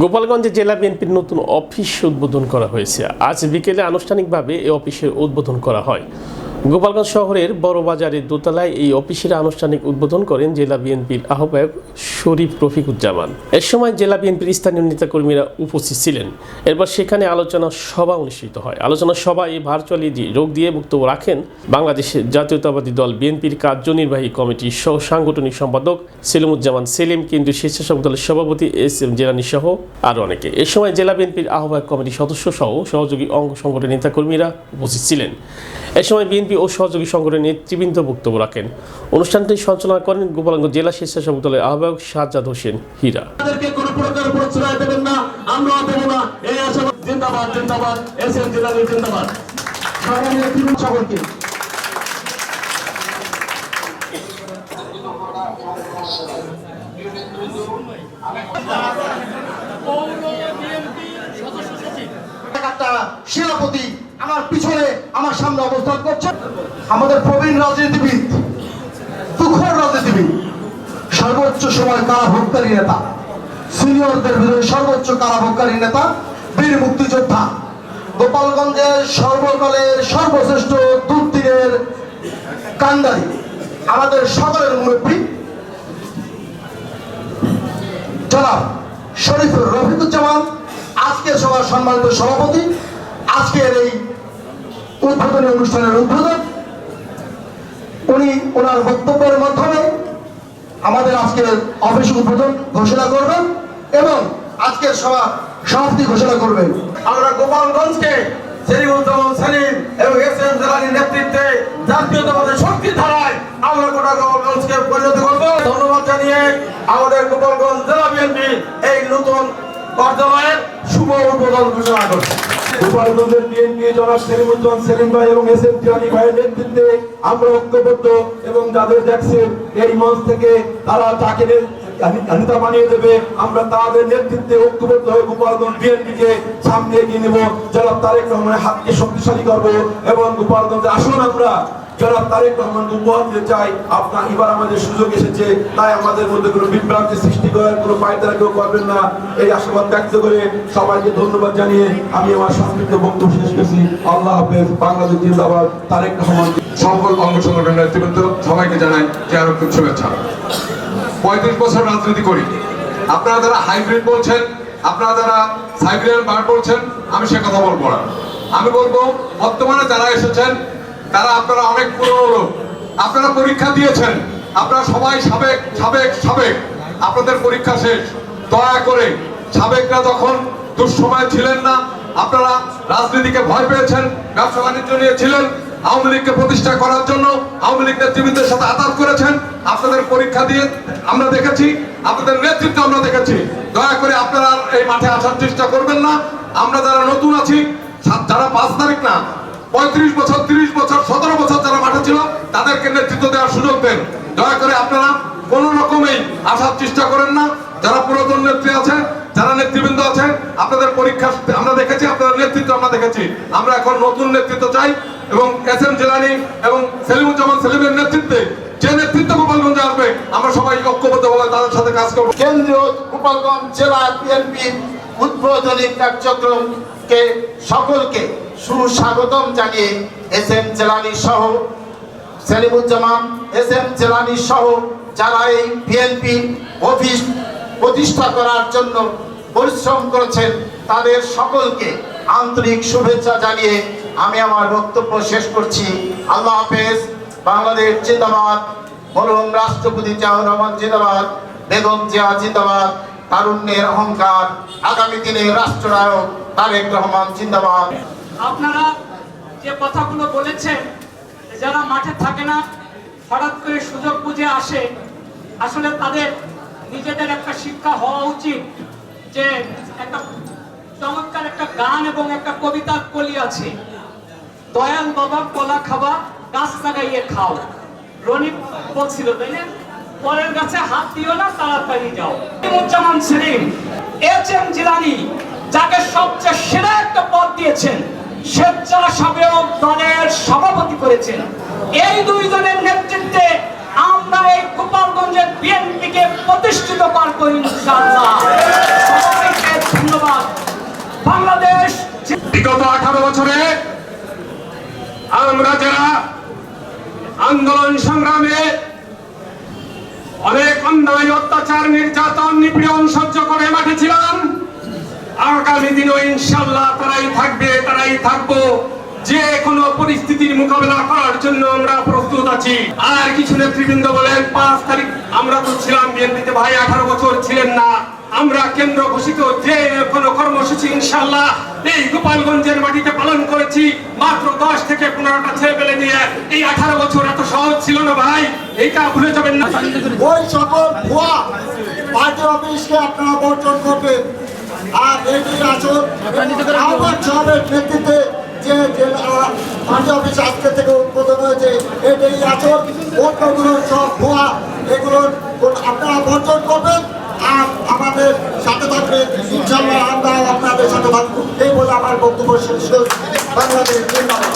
গোপালগঞ্জে জেলা বিএনপির নতুন অফিস উদ্বোধন করা হয়েছে। আজ বিকেলে আনুষ্ঠানিকভাবে এই অফিসের উদ্বোধন করা হয়। গোপালগঞ্জ শহরের বড় বাজারের দোতলায় এই অফিসের আনুষ্ঠানিক উদ্বোধন করেন জেলা বিএনপির আহ্বায়ক শরীফ রফিকুজ্জামান। এর সময় জেলা বিএনপির স্থানীয় নেতাকর্মীরা উপস্থিত ছিলেন। এরপর সেখানে আলোচনা সভা অনুষ্ঠিত হয়। আলোচনা সভায় ভার্চুয়ালি যোগ দিয়ে বক্তব্য রাখেন বাংলাদেশের জাতীয়তাবাদী দল বিএনপির কার্যনির্বাহী কমিটির সহ সাংগঠনিক সম্পাদক সেলিমুজ্জামান সেলিম, কেন্দ্রীয় স্বেচ্ছাসেবক দলের সভাপতি এস.এম. জেলানী সহ আরও অনেকে। এ সময় জেলা বিএনপির আহ্বায়ক কমিটির সদস্য সহ সহযোগী অঙ্গ সংগঠনের নেতাকর্মীরা উপস্থিত ছিলেন। এ সময় বিএনপি ও সহযোগী সংগঠনের নেতৃবৃন্দ বক্তব্য রাখেন। অনুষ্ঠানটি সঞ্চালনা করেন গোপালগঞ্জ জেলা স্বেচ্ছাসেবক দলের আহ্বায়ক সাজ্জাদ হোসেন হীরা। সেনাপতি আমার পিছনে আমার সামনে অবস্থান করছে। আমাদের প্রবীণ রাজনীতিবিদ, তুখোর রাজনীতিবিদ, সর্বোচ্চ সময় কারাভোগকারী নেতা, সিনিয়রদের ভিতরে সর্বোচ্চ কারাভোগকারী নেতা, বীর মুক্তিযোদ্ধা, গোপালগঞ্জের সর্বকালের সর্বশ্রেষ্ঠ দুর্দিনের কান্ডারি, আমাদের সকলের মুরব্বী জনাব শরীফ রফিকুজ্জামান, আজকের সভার সম্মানিত সভাপতি, আজকের এই উদ্বোধনী অনুষ্ঠানের উদ্বোধক, উনি ওনার বক্তব্যের মাধ্যমে আমাদের আজকের অফিস উদ্বোধন ঘোষণা করবেন এবং আজকের সভা সমাপ্তি ঘোষণা করবেন। আমরা গোপালগঞ্জকে সেলিমুজ্জামান সেলিম এবং এস.এম. জেলানীর নেতৃত্বে জাতীয়তাবাদী শক্তির ধারায় আমরা গোটা গোপালগঞ্জকে পরিণত করব। ধন্যবাদ জানিয়ে আমাদের গোপালগঞ্জ জেলা বিএনপি এই নতুন কার্যালয়ের শুভ উদ্বোধন ঘোষণা করছে। গোপালগঞ্জের বিএনপি জনাব সেলিমুজ্জামান সেলিম ভাই এবং এস.এম. জেলানী ভাইয়ের নেতৃত্বে আমরা ঐক্যবদ্ধ এবং যাদের দেখছেন এই মঞ্চ থেকে তারা তাকে নেতা বানিয়ে দেবে, আমরা তাদের নেতৃত্বে ঐক্যবদ্ধ হয়ে গোপালগঞ্জ বিএনপিকে সামনে এগিয়ে নেব। জনাব তারেক রহমানের হাতকে শক্তিশালী করবো এবং গোপালগঞ্জে আসুন আমরা জনাব তারেক রহমানকে উপহার দিতে চাই। আপনার এবার আমাদের সুযোগ এসেছে, তাই আমাদের মধ্যে কোনো বিভ্রান্তি সৃষ্টি করার কোনো পায়তারা কেউ করবেন না, এই আশীর্বাদ ব্যক্ত করে সবাইকে ধন্যবাদ জানিয়ে আমি আমার সংক্ষিপ্ত বক্তব্য শেষ করছি। আল্লাহ হাফেজ। বাংলাদেশ জিন্দাবাদ। তারেক রহমান। সকল অঙ্গ সংগঠনের নেতৃবৃন্দ সবাইকে জানাই চেয়ারোক্ত শুভেচ্ছা। 35 বছর রাজনীতি করি। আপনারা যারা হাইব্রিড বলছেন, আপনারা যারা সাইবেরিয়ান বার্ড বলছেন, আমি সে কথা বলবো না। আমি বলবো বর্তমানে যারা এসেছেন তারা আপনারা অনেক পুরনো লোক, আপনারা পরীক্ষা দিয়েছেন, আপনারা সবাই সাবেক। আপনাদের পরীক্ষা শেষ। দয়া করে সাবেকরা তখন দুঃসময় ছিলেন না, আপনারা রাজনীতিকে ভয় পেয়েছেন, ব্যবসা বাণিজ্য নিয়ে ছিলেন, আওয়ামী লীগকে প্রতিষ্ঠা করার জন্য আওয়ামী লীগ নেতৃবৃন্দের সাথে আঘাত করেছেন। আপনাদের পরীক্ষা দিয়ে আমরা দেখেছি, আপনাদের নেতৃত্ব আমরা দেখেছি। দয়া করে আপনারা এই মাঠে আসার চেষ্টা করবেন না। আমরা যারা নতুন আছি, যারা 5 তারিখ না 35 বছর, 30 বছর, 17 বছর যারা মাঠে ছিল, তাদেরকে নেতৃত্ব দেওয়ার সুযোগ দেন। দয়া করে আপনারা কোনো রকমেই আসার চেষ্টা করেন না। যারা পুরাতন নেত্রী আছে, যারা নেতৃবৃন্দ আছে, আপনাদের পরীক্ষা আমরা দেখেছি, আপনাদের নেতৃত্ব আমরা দেখেছি। আমরা এখন নতুন নেতৃত্ব চাই এবং এস.এম. জেলানী এবং সেলিমুজ্জামান সেলিমের নেতৃত্বে যে নেতৃত্ব গোপালগঞ্জে আসবে, আমরা সবাই ঐক্যবদ্ধভাবে তাদের সাথে কাজ করব। কেন্দ্রীয় গোপালগঞ্জ জেলা বিএনপি উদ্বোধনী কার্যক্রমকে সকলকে সুস্বাগতম জানিয়ে এস.এম. জেলানী সহ সেলিমুজ্জামান, এস.এম. জেলানী সহ যারা এই বিএনপি অফিস প্রতিষ্ঠা করার জন্য পরিশ্রম করেছেন তাদের সকলকে আন্তরিক শুভেচ্ছা জানিয়ে আমি আমার বক্তব্য শেষ করছি। আল্লাহ হাফেজ। বাংলাদেশ জিন্দাবাদ। মরহুম রাষ্ট্রপতি জিয়াউর রহমান জিন্দাবাদ। বেগম জিয়া জিন্দাবাদ। তারুণ্যের অহংকার, আগামী দিনে রাষ্ট্রনায়ক তারেক রহমান জিন্দাবাদ। আপনারা যে কথাগুলো বলেছেন, যারা মাঠে থাকে না, হঠাৎ করে সুযোগ বুঝে আসে, আসলে তাদের নিজেদের একটা শিক্ষা হওয়া উচিত যে একটা চমৎকার একটা গান এবং একটা কবিতার কলি আছে, দয়াল বাবা কলা খাবা গাছ লাগাইয়ে খাও। রনি বলছিল, তাই না? পরের গাছে হাত দিও না, তাড়াতাড়ি যাও। সেলিমুজ্জামান সেলিম, এস.এম. জেলানী, যাকে সবচেয়ে সেরা একটা পদ দিয়েছেন, স্বেচ্ছাসেবক দলের সভাপতি করেছেন। এই দুইজনের নেতৃত্বে আমরা এই গোপালগঞ্জের বিএনপিকে প্রতিষ্ঠিত করব ইনশাআল্লাহ। বিগত 18 বছরে আমরা যারা আন্দোলন সংগ্রামে অনেক অন্যায়, অত্যাচার, নির্যাতন, নিপীড়ন সহ্য করে মাঠে ছিলাম, আগামী দিনও ইনশাআল্লাহ তারাই থাকবে, তারাই থাকবো। যে কোনো পরিস্থিতির মোকাবেলা করার জন্য আমরা প্রস্তুত আছি। আর কিছু নেতৃবৃন্দ বলেন 5 তারিখ আমরা তো ছিলাম বিএনপিতে, ভাই 18 বছর ছিলেন না। আমরা কেন্দ্র ঘোষিত যে কোনো কর্মসূচি ইনশাআল্লাহ এই গোপালগঞ্জের মাটিতে পালন করেছি। মাত্র 10 থেকে 15টা ছেলে পেলে নিয়ে এই 18 বছর এত সহজ ছিল না ভাই, এইটা ভুলে যাবেন না। ওই সকল ভুয়া পার্টি অফিসকে আপনারা বর্জন করবেন। আর এটি আসল আহ্বান সাহেবের নেতৃত্বে যে পার্টি অফিস আজকে থেকে উদ্বোধন হয়েছে, এটাই আসল। অন্যগুলো সব ভুয়া, এগুলো আপনারা বর্জন করবেন আর আমাদের সাথে থাকবেন। ইনশাআল্লাহ আমরা আপনাদের সাথে থাকবো। এই বলে আমার বক্তব্য শেষ করছি। বাংলাদেশ জিন্দাবাদ।